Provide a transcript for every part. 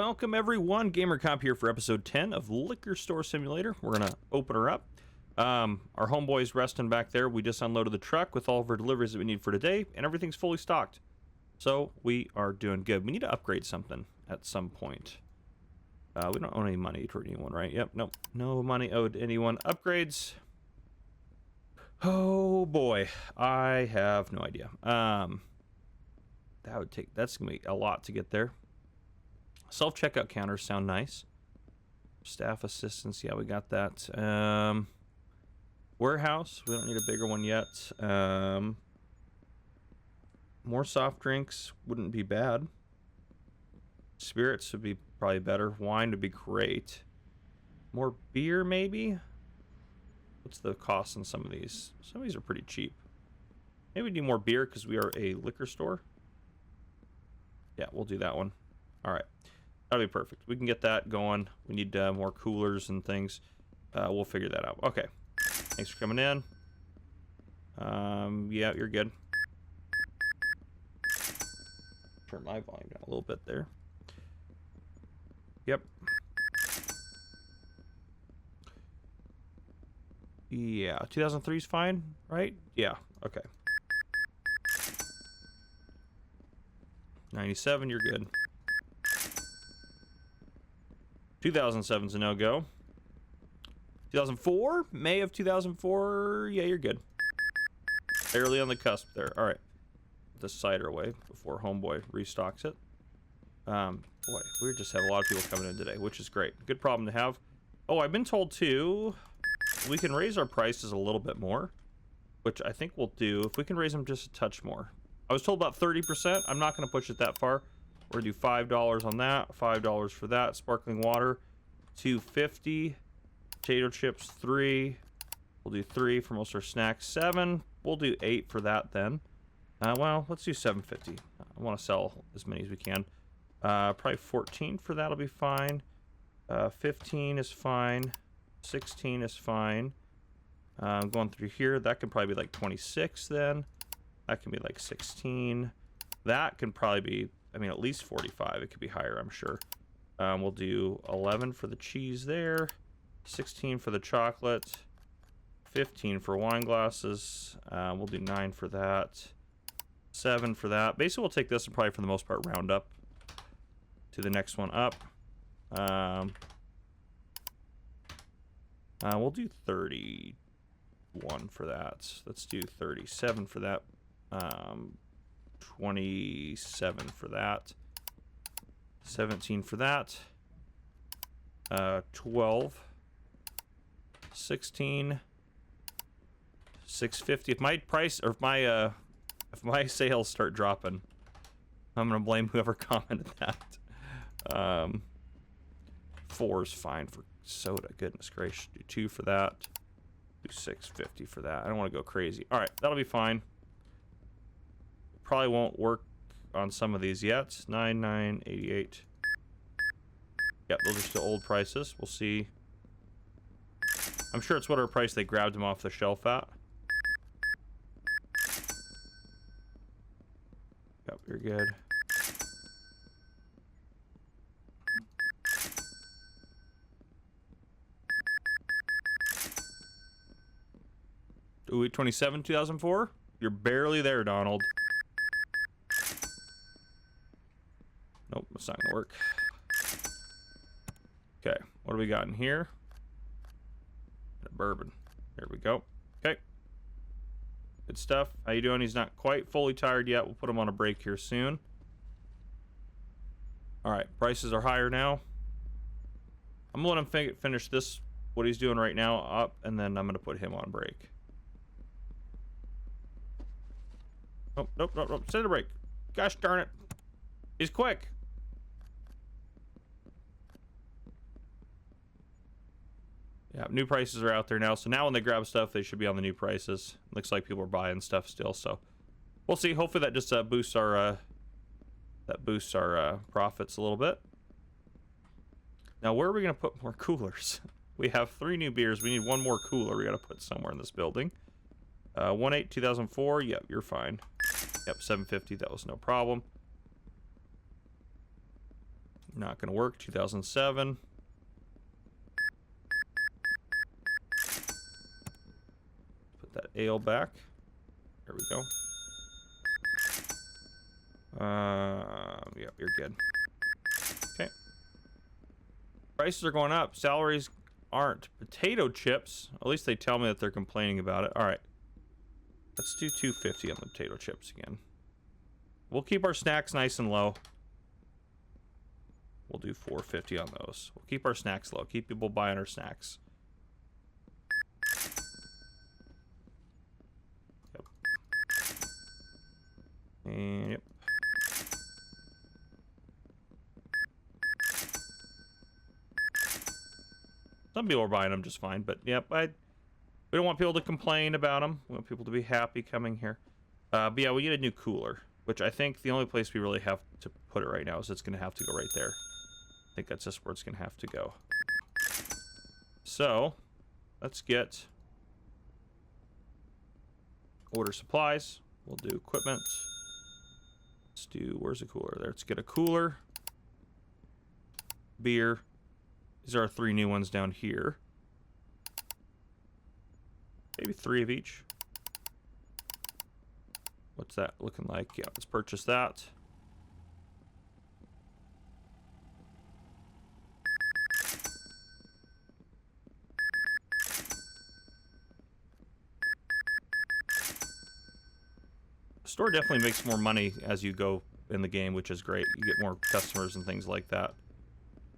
Welcome everyone, GamerComp here for episode 10 of Liquor Store Simulator. We're gonna open her up. Our homeboy's resting back there. We just unloaded the truck with all of our deliveries that we need for today, and everything's fully stocked. So we are doing good. We need to upgrade something at some point. We don't owe any money to anyone, right? Yep, nope. No money owed to anyone. Upgrades. Oh boy, I have no idea. That's gonna be a lot to get there. Self-checkout counters sound nice. Staff assistance, yeah, we got that. Warehouse, we don't need a bigger one yet. More soft drinks wouldn't be bad. Spirits would be probably better. Wine would be great. More beer, maybe? What's the cost on some of these? Some of these are pretty cheap. Maybe we need more beer because we are a liquor store. Yeah, we'll do that one. All right. That'll be perfect. We can get that going. We need more coolers and things. We'll figure that out. Okay. Thanks for coming in. Yeah, you're good. Turn my volume down a little bit there. Yep. Yeah, 2003 is fine, right? Yeah, okay. 97, you're good. 2007's a no-go. 2004? May of 2004? Yeah, you're good. Barely on the cusp there. All right. Put the cider away before homeboy restocks it. Boy, we just have a lot of people coming in today, which is great. Good problem to have. Oh, I've been told, too, we can raise our prices a little bit more, which I think we'll do if we can raise them just a touch more. I was told about 30%. I'm not going to push it that far. We're going to do $5 on that, $5 for that. Sparkling water, $2.50. Potato chips, $3. We'll do $3 for most of our snacks, $7. We'll do $8 for that then. Well, let's do $7.50. I want to sell as many as we can. Probably $14 for that'll be fine. $15 is fine. $16 is fine. Going through here, that could probably be like $26 then. That can be like $16. That can probably be, I mean, at least $45. It could be higher, I'm sure. We'll do $11 for the cheese there, $16 for the chocolate, $15 for wine glasses. We'll do $9 for that, $7 for that. Basically, we'll take this and probably for the most part round up to the next one up. We'll do 31 for that. Let's do 37 for that. 27 for that. 17 for that. 12. 16. 650. If my price or if my sales start dropping, I'm gonna blame whoever commented that. 4 is fine for soda. Goodness gracious. Do 2 for that. Do $6.50 for that. I don't want to go crazy. All right, that'll be fine. Probably won't work on some of these yet. $9.88. Yep, those are still old prices. We'll see. I'm sure it's whatever price they grabbed them off the shelf at. Yep, you're good. Ooh, 27, 2004? You're barely there, Donald. Nope, that's not gonna work. Okay, what do we got in here? A bourbon. There we go. Okay. Good stuff. How you doing? He's not quite fully tired yet. We'll put him on a break here soon. All right, prices are higher now. I'm gonna let him finish this, what he's doing right now, up, and then I'm gonna put him on break. Oh, nope, nope, nope. Set a break. Gosh darn it. He's quick. Yeah, new prices are out there now. So now when they grab stuff, they should be on the new prices. Looks like people are buying stuff still. So we'll see. Hopefully that just boosts our profits a little bit. Now where are we gonna put more coolers? We have 3 new beers. We need 1 more cooler. We gotta put somewhere in this building. 1/8 2004. Yep, you're fine. Yep, 750. That was no problem. Not gonna work. 2007. Put that ale back. There we go. Yeah, you're good. Okay. Prices are going up. Salaries aren't. Potato chips. At least they tell me that they're complaining about it. All right. Let's do 250 on the potato chips again. We'll keep our snacks nice and low. We'll do 450 on those. We'll keep our snacks low. Keep people buying our snacks. Yep. And yep. Some people are buying them just fine, but yep, we don't want people to complain about them. We want people to be happy coming here. But yeah, we get a new cooler, which I think the only place we really have to put it right now is it's going to have to go right there. I think that's just where it's going to have to go. So, let's get order supplies. We'll do equipment. Let's do, where's the cooler? There, let's get a cooler. Beer. These are our 3 new ones down here. Maybe 3 of each. What's that looking like? Yeah, let's purchase that. The store definitely makes more money as you go in the game, which is great. You get more customers and things like that.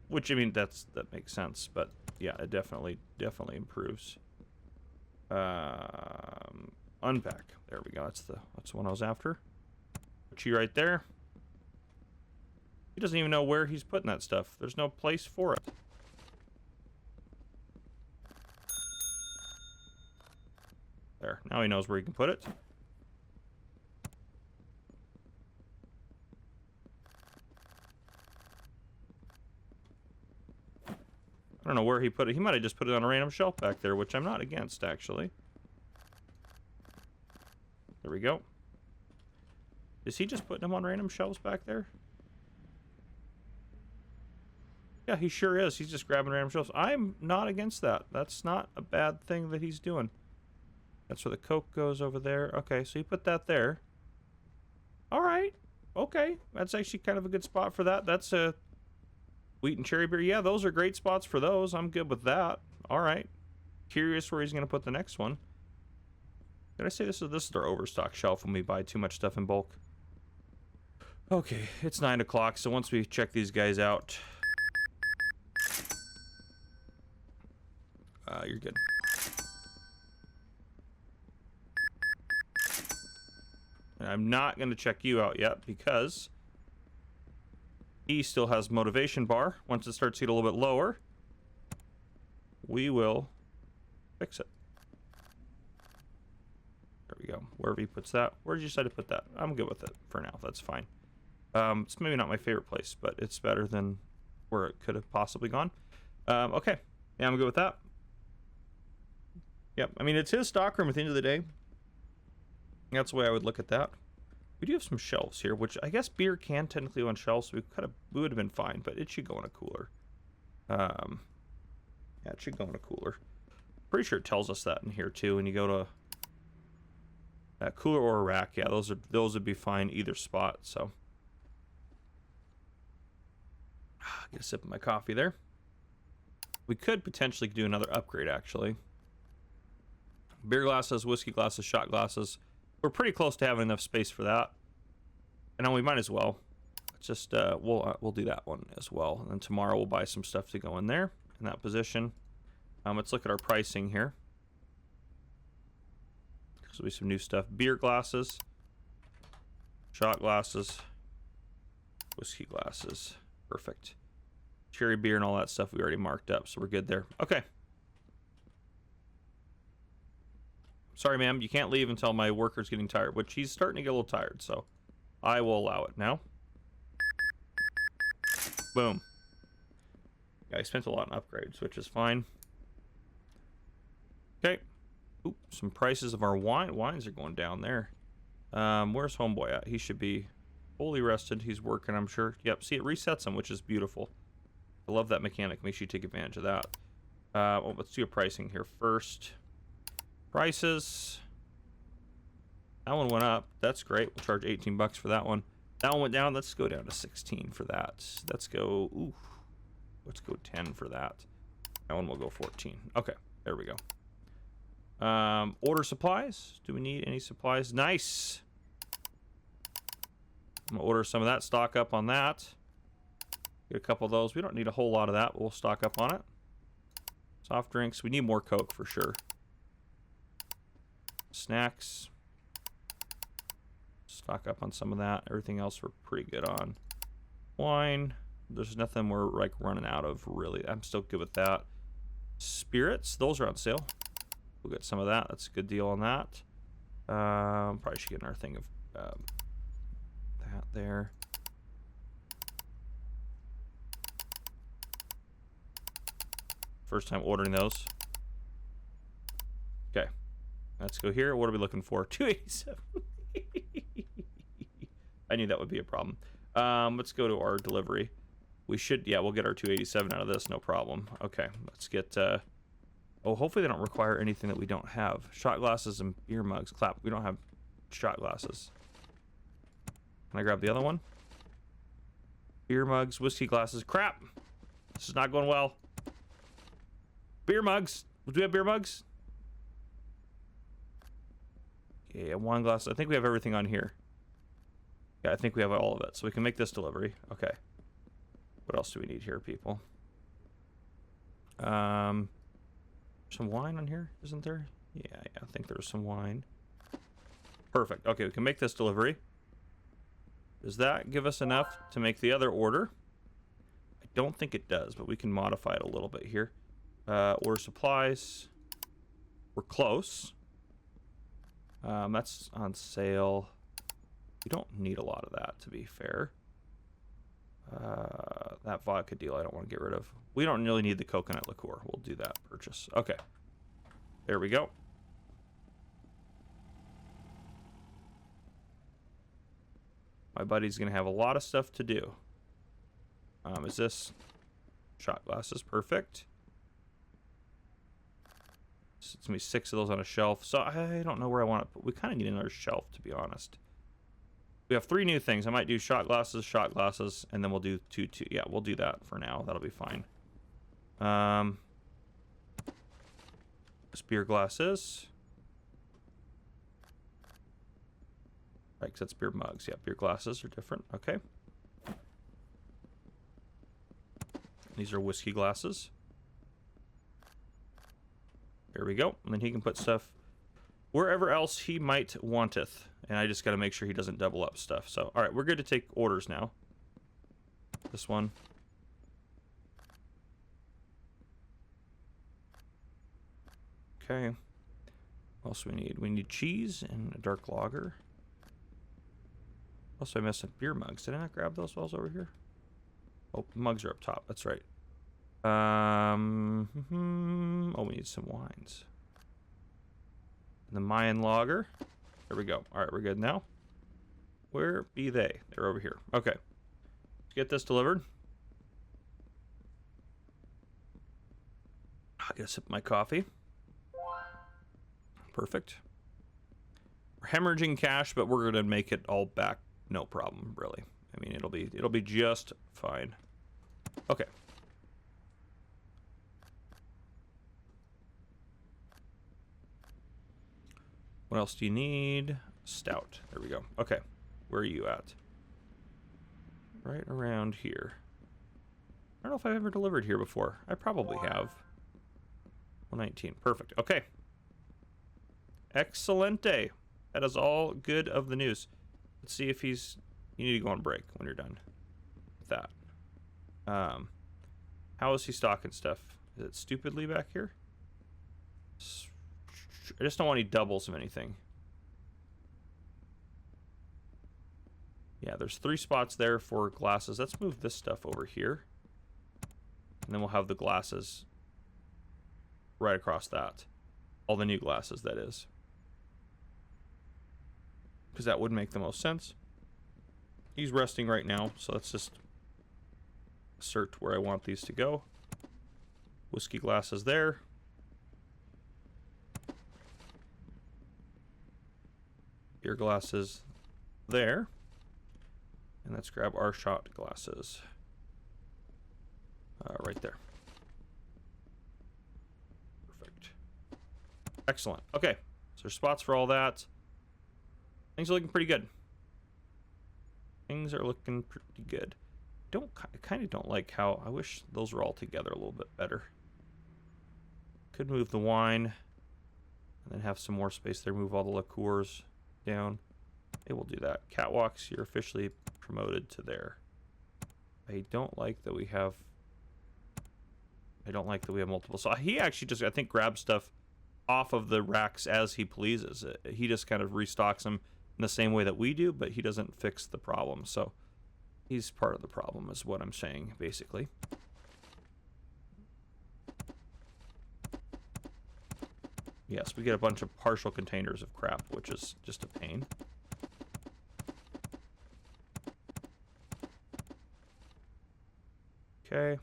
Which, I mean, that makes sense, but yeah, it definitely improves. Unpack. There we go. That's the one I was after. Put you right there. He doesn't even know where he's putting that stuff. There's no place for it. There. Now he knows where he can put it. I don't know where he put it. He might have just put it on a random shelf back there, which I'm not against, actually. There we go. Is he just putting them on random shelves back there? Yeah, he sure is. He's just grabbing random shelves. I'm not against that. That's not a bad thing that he's doing. That's where the Coke goes over there. Okay, so he put that there. All right. Okay. That's actually kind of a good spot for that. That's a wheat and cherry beer. Yeah, those are great spots for those. I'm good with that. All right. Curious where he's going to put the next one. Did I say this is our overstock shelf when we buy too much stuff in bulk? Okay, it's 9 o'clock, so once we check these guys out... you're good. And I'm not going to check you out yet because he still has motivation bar. Once it starts to get a little bit lower, we will fix it. There we go. Wherever he puts that. Where did you decide to put that? I'm good with it for now. That's fine. It's maybe not my favorite place, but it's better than where it could have possibly gone. Okay. Yeah, I'm good with that. Yep. I mean, it's his stockroom at the end of the day. That's the way I would look at that. We do have some shelves here, which I guess beer can technically go on shelves, so we would have been fine, but it should go in a cooler. Yeah, it should go in a cooler. Pretty sure it tells us that in here too. When you go to a cooler or a rack, yeah, those would be fine either spot. So get a sip of my coffee there. We could potentially do another upgrade actually. Beer glasses, whiskey glasses, shot glasses. We're pretty close to having enough space for that. And we might as well. Let's just we'll do that one as well. And then tomorrow we'll buy some stuff to go in there in that position. Let's look at our pricing here. This will be some new stuff. Beer glasses, shot glasses, whiskey glasses. Perfect. Cherry beer and all that stuff we already marked up, so we're good there. Okay. Sorry, ma'am, you can't leave until my worker's getting tired, which he's starting to get a little tired, so I will allow it now. Boom. Yeah, I spent a lot on upgrades, which is fine. Okay. Oop, some prices of our wine. Wines are going down there. Where's Homeboy at? He should be fully rested. He's working, I'm sure. Yep, see, it resets him, which is beautiful. I love that mechanic. Make sure you take advantage of that. Well, let's do a pricing here first. Prices. That one went up. That's great. We'll charge 18 bucks for that one. That one went down. Let's go down to 16 for that. Let's go, ooh. Let's go 10 for that. That one will go 14. Okay, there we go. Order supplies. Do we need any supplies? Nice. I'm gonna order some of that. Stock up on that. Get a couple of those. We don't need a whole lot of that, but we'll stock up on it. Soft drinks. We need more Coke for sure. Snacks. Stock up on some of that. Everything else we're pretty good on. Wine. There's nothing we're like running out of really. I'm still good with that. Spirits. Those are on sale. We'll get some of that. That's a good deal on that. Probably should get another thing of that there. First time ordering those. Okay. Let's go here. What are we looking for? 287. I knew that would be a problem. Let's go to our delivery. We should, yeah, we'll get our 287 out of this, no problem. Okay, let's get, oh, hopefully they don't require anything that we don't have. Shot glasses and beer mugs. Clap, we don't have shot glasses. Can I grab the other one? Beer mugs, whiskey glasses. Crap! This is not going well. Beer mugs. Do we have beer mugs? Yeah, wine glass. I think we have everything on here. Yeah, I think we have all of it. So we can make this delivery. Okay. What else do we need here, people? Some wine on here, isn't there? Yeah, I think there's some wine. Perfect. Okay, we can make this delivery. Does that give us enough to make the other order? I don't think it does, but we can modify it a little bit here. Order supplies. We're close. That's on sale. We don't need a lot of that, to be fair. That vodka deal I don't want to get rid of. We don't really need the coconut liqueur. We'll do that purchase. Okay. There we go. My buddy's going to have a lot of stuff to do. Is this shot glasses? Perfect. It's going to be 6 of those on a shelf. So I don't know where I want to put. We kind of need another shelf, to be honest. We have 3 new things. I might do shot glasses, and then we'll do 2. Yeah, we'll do that for now. That'll be fine. Beer glasses. Right, because that's beer mugs. Yeah, beer glasses are different. Okay. These are whiskey glasses. There we go. And then he can put stuff wherever else he might wanteth. And I just got to make sure he doesn't double up stuff. So, all right, we're good to take orders now. This one. Okay. What else do we need? We need cheese and a dark lager. Also, I missed some beer mugs. Did I not grab those while I was over here? Oh, the mugs are up top. That's right. Oh, we need some wines. And the Mayan lager. There we go. All right, we're good now. Where be they? They're over here. Okay. Let's get this delivered. I'll get a sip of my coffee. Perfect. We're hemorrhaging cash, but we're gonna make it all back. No problem, really. I mean, it'll be just fine. Okay. What else do you need? Stout. There we go. Okay. Where are you at? Right around here. I don't know if I've ever delivered here before. I probably have. 119. Perfect. Okay. Excelente. That is all good of the news. Let's see if he's... You need to go on break when you're done with that. How is he stocking stuff? Is it stupidly back here? I just don't want any doubles of anything. Yeah, there's 3 spots there for glasses. Let's move this stuff over here. And then we'll have the glasses right across that. All the new glasses, that is. Because that would make the most sense. He's resting right now, so let's just assert where I want these to go. Whiskey glasses there. Beer glasses there. And let's grab our shot glasses. Right there. Perfect. Excellent. Okay, so there's spots for all that. Things are looking pretty good. Things are looking pretty good. I kind of don't like how, I wish those were all together a little bit better. Could move the wine and then have some more space there. Move all the liqueurs down. It will do that. Catwalks, you're officially promoted to there. I don't like that we have multiple. So he actually just, I think, grabs stuff off of the racks as he pleases. He just kind of restocks them in the same way that we do, but he doesn't fix the problem. So he's part of the problem is what I'm saying, basically. Yes, we get a bunch of partial containers of crap, which is just a pain. Okay.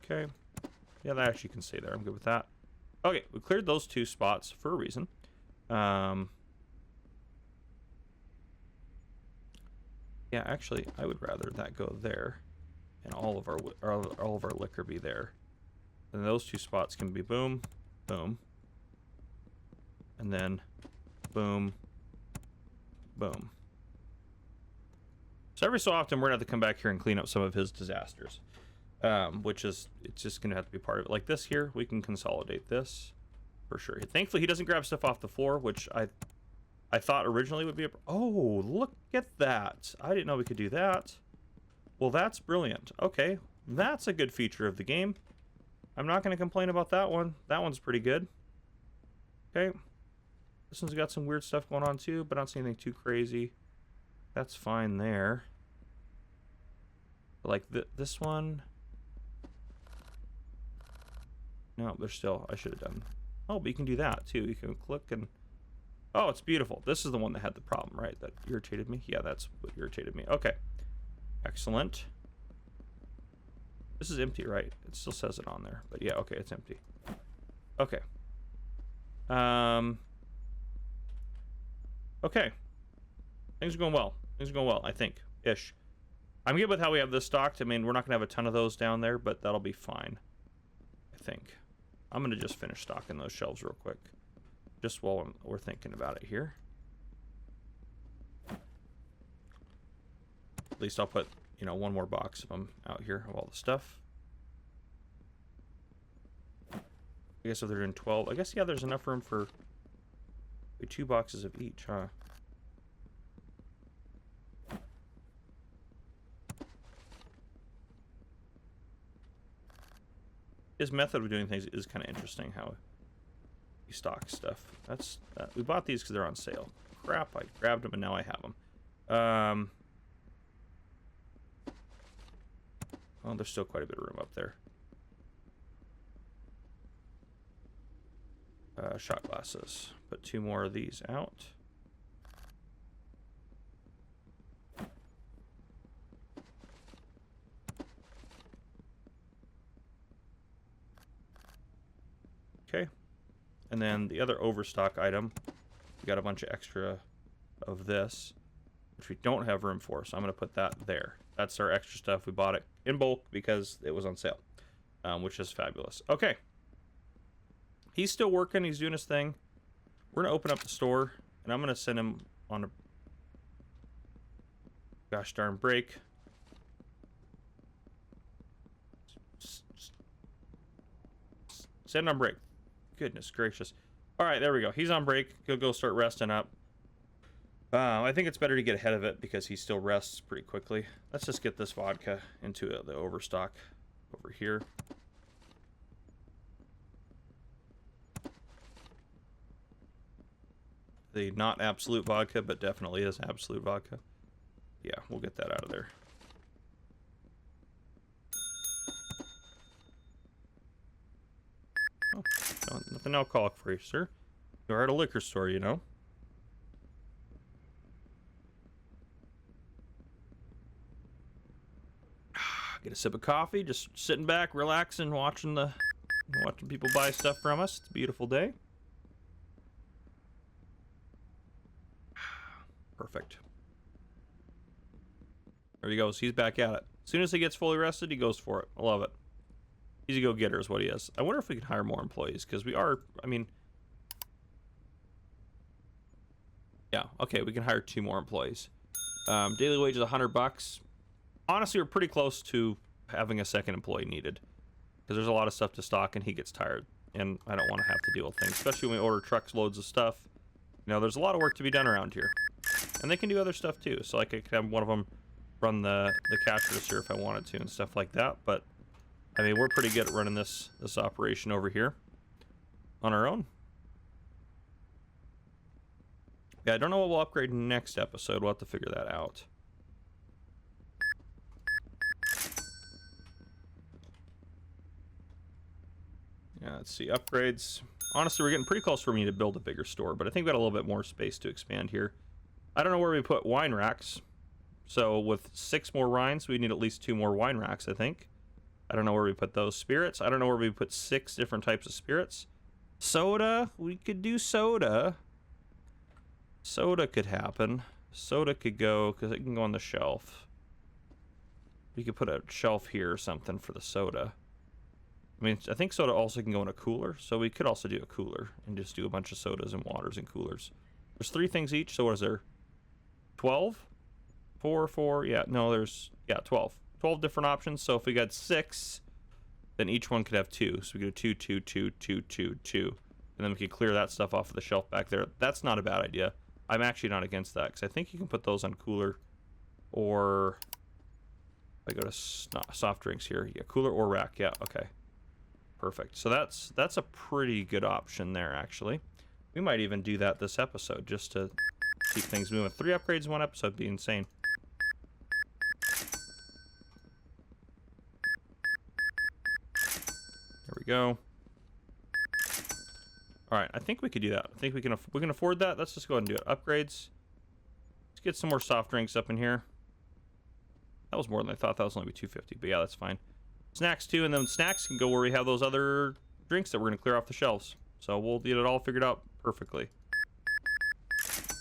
Okay. Yeah, that actually can stay there. I'm good with that. Okay, we cleared those two spots for a reason. Yeah, actually, I would rather that go there, and all of our liquor be there. And those two spots can be boom, boom, and then boom, boom. So every so often, we're gonna have to come back here and clean up some of his disasters, which is, it's just gonna have to be part of it. Like this here, we can consolidate this for sure. Thankfully, he doesn't grab stuff off the floor, which I thought originally would be a... Oh, look at that. I didn't know we could do that. Well, that's brilliant. Okay, that's a good feature of the game. I'm not going to complain about that one. That one's pretty good. Okay. This one's got some weird stuff going on too, but I don't see anything too crazy. That's fine there. Like this one... No, there's still... I should have done... Oh, but you can do that too. You can click and... Oh, it's beautiful. This is the one that had the problem, right? That irritated me. Yeah, that's what irritated me. Okay. Excellent. This is empty, right? It still says it on there. But yeah, okay, it's empty. Okay. Okay. Things are going well. Things are going well, I think. Ish. I'm good with how we have this stocked. I mean, we're not going to have a ton of those down there, but that'll be fine. I think. I'm going to just finish stocking those shelves real quick. Just while we're thinking about it here. At least I'll put, you know, one more box of them out here of all the stuff. I guess if they're in 12, I guess, yeah, there's enough room for 2 boxes of each, huh? His method of doing things is kind of interesting, how he stocks stuff. That's we bought these because they're on sale. Crap, I grabbed them and now I have them. Oh, there's still quite a bit of room up there. Shot glasses. Put 2 more of these out. Okay. And then the other overstock item, we got a bunch of extra of this, which we don't have room for, so I'm going to put that there. That's our extra stuff. We bought it in bulk because it was on sale, which is fabulous. Okay. He's still working. He's doing his thing. We're going to open up the store, and I'm going to send him on a gosh darn break. Send on break. Goodness gracious. All right, there we go. He's on break. He'll go start resting up. I think it's better to get ahead of it because he still rests pretty quickly. Let's just get this vodka into the overstock over here. The not absolute vodka, but definitely is absolute vodka. Yeah, we'll get that out of there. Nothing alcoholic for you, sir. You are at a liquor store, you know. Get a sip of coffee, just sitting back, relaxing, watching people buy stuff from us. It's a beautiful day. Perfect. There he goes. He's back at it. As soon as he gets fully rested, he goes for it. I love it. He's a go-getter is what he is. I wonder if we can hire more employees, because we are, I mean... Yeah, okay, we can hire 2 more employees. Daily wage is $100. Honestly, we're pretty close to having a second employee needed, because there's a lot of stuff to stock, and he gets tired, and I don't want to have to deal with things, especially when we order trucks loads of stuff. You know, there's a lot of work to be done around here. And they can do other stuff too, so like I could have one of them run the cash register if I wanted to and stuff like that. But I mean, we're pretty good at running this operation over here on our own. Yeah, I don't know what we'll upgrade next episode. We'll have to figure that out. Yeah, let's see, upgrades. Honestly, we're getting pretty close for me to build a bigger store, but I think we got a little bit more space to expand here. I don't know where we put wine racks. So with 6 more wines, we need at least 2 more wine racks, I think. I don't know where we put those. Spirits, I don't know where we put 6 different types of spirits. Soda, we could do soda. Soda could happen. Soda could go, because it can go on the shelf. We could put a shelf here or something for the soda. I mean, I think soda also can go in a cooler, so we could also do a cooler and just do a bunch of sodas and waters and coolers. There's 3 things each, so what is there? 12? 4, yeah, no, there's, yeah, 12. 12 different options, so if we got 6, then each one could have 2. So we go 2, 2, 2, 2, 2, 2. And then we can clear that stuff off of the shelf back there. That's not a bad idea. I'm actually not against that, because I think you can put those on cooler, or... I go to soft drinks here. Yeah, cooler or rack, yeah, okay. Perfect. So that's a pretty good option there, actually. We might even do that this episode, just to keep things moving. 3 upgrades in 1 episode would be insane. There we go. All right, I think we could do that. I think we can afford that. Let's just go ahead and do it. Upgrades. Let's get some more soft drinks up in here. That was more than I thought. That was only $250, but yeah, that's fine. Snacks too, and then snacks can go where we have those other drinks that we're going to clear off the shelves. So we'll get it all figured out perfectly.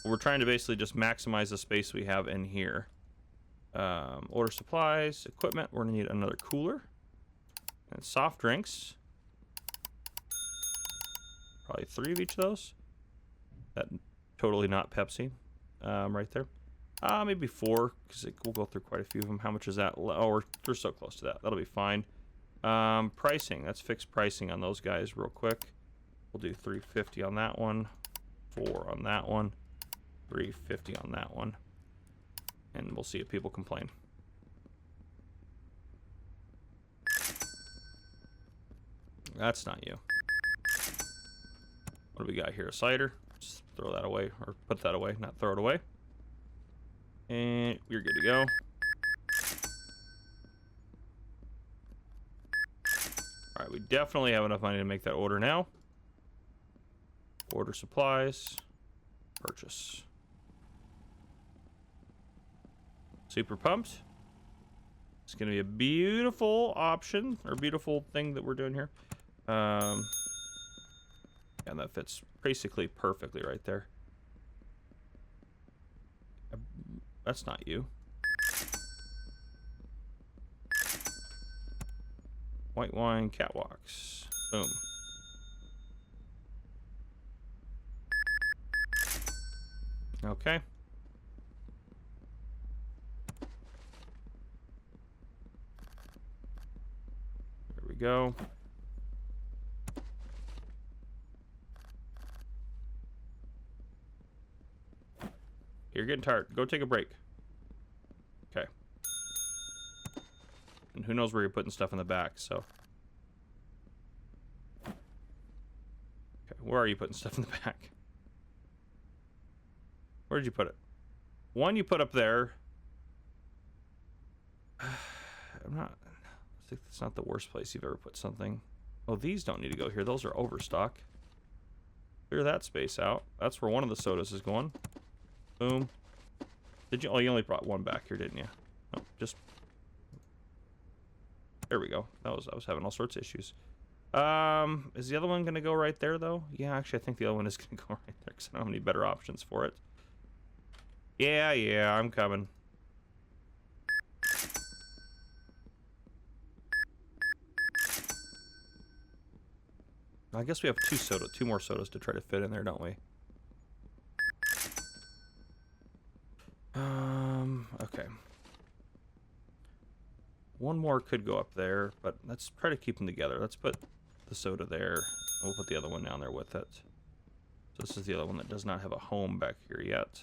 We're trying to basically just maximize the space we have in here. Order supplies, equipment. We're going to need another cooler. And soft drinks. Probably 3 of each of those. That totally not Pepsi. Right there. Maybe 4, because we'll go through quite a few of them. How much is that? Oh, we're so close to that. That'll be fine. Pricing. Let's fix pricing on those guys real quick. We'll do $350 on that one. 4 on that one. $350 on that one. And we'll see if people complain. That's not you. What do we got here? A cider. Just throw that away, or put that away, not throw it away. And we're good to go. Alright, we definitely have enough money to make that order now. Order supplies. Purchase. Super pumped. It's going to be a beautiful option, or beautiful thing that we're doing here. And that fits basically perfectly right there. That's not you. White wine catwalks. Boom. Okay. There we go. You're getting tired. Go take a break. Okay. And who knows where you're putting stuff in the back, so. Okay, where are you putting stuff in the back? Where did you put it? One you put up there. I'm not. I think that's not the worst place you've ever put something. Oh, these don't need to go here. Those are overstock. Clear that space out. That's where one of the sodas is going. Boom. Did you? Oh, you only brought one back here, didn't you? Oh, just. There we go. I was having all sorts of issues. Is the other one gonna go right there though? Yeah, actually, I think the other one is gonna go right there because I don't have any better options for it. Yeah, I'm coming. I guess we have two more sodas to try to fit in there, don't we? Okay. One more could go up there, but let's try to keep them together. Let's put the soda there. We'll put the other one down there with it. So this is the other one that does not have a home back here yet.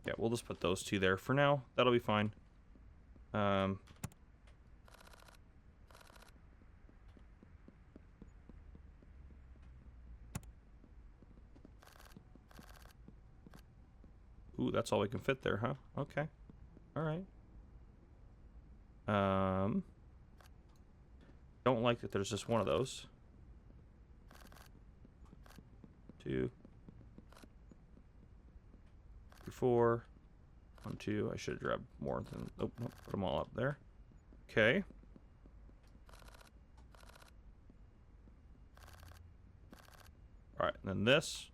Yeah, we'll just put those two there for now. That'll be fine. Ooh, that's all we can fit there, huh? Okay. All right. Don't like that there's just one of those. 2, 3, 4. 1, 2. I should have grabbed more than. Oh, nope, put them all up there. Okay. All right, and then this.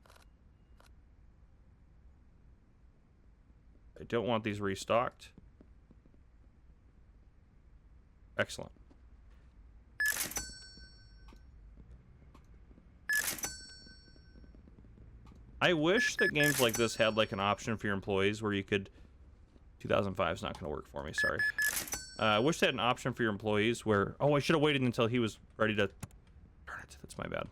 I don't want these restocked. Excellent. I wish that games like this had like an option for your employees where you could... 2005 is not going to work for me, sorry. I wish they had an option for your employees where... Oh, I should have waited until he was ready to... Darn it, that's my bad.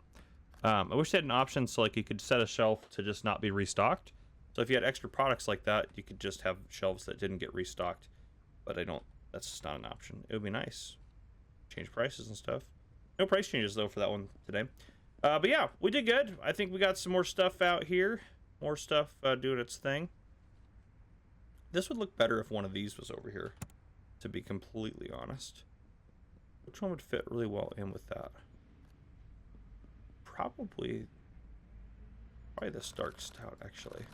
I wish they had an option so like you could set a shelf to just not be restocked. So if you had extra products like that, you could just have shelves that didn't get restocked. But I don't... That's just not an option. It would be nice. Change prices and stuff. No price changes though for that one today. But yeah, we did good. I think we got some more stuff out here. More stuff doing its thing. This would look better if one of these was over here, to be completely honest. Which one would fit really well in with that? Probably this dark stout, actually.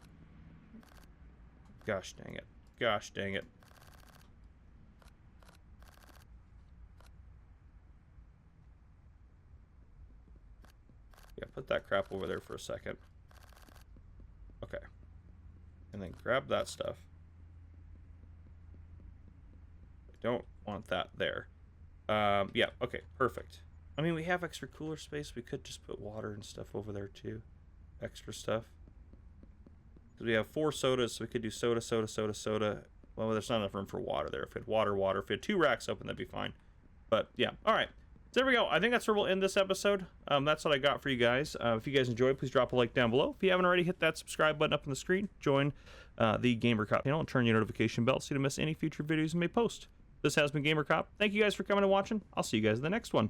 Gosh dang it. Gosh dang it. Yeah, put that crap over there for a second. Okay. And then grab that stuff. I don't want that there. Yeah, okay, perfect. I mean, we have extra cooler space. We could just put water and stuff over there too. Extra stuff. Because we have 4 sodas, so we could do soda, soda, soda, soda. Well, there's not enough room for water there. If we had water, water. If we had 2 racks open, that'd be fine. But yeah, all right. So there we go. I think that's where we'll end this episode. That's what I got for you guys. If you guys enjoyed, please drop a like down below. If you haven't already, hit that subscribe button up on the screen. Join the Gamer Cop channel and turn your notification bell so you don't miss any future videos we may post. This has been Gamer Cop. Thank you guys for coming and watching. I'll see you guys in the next one.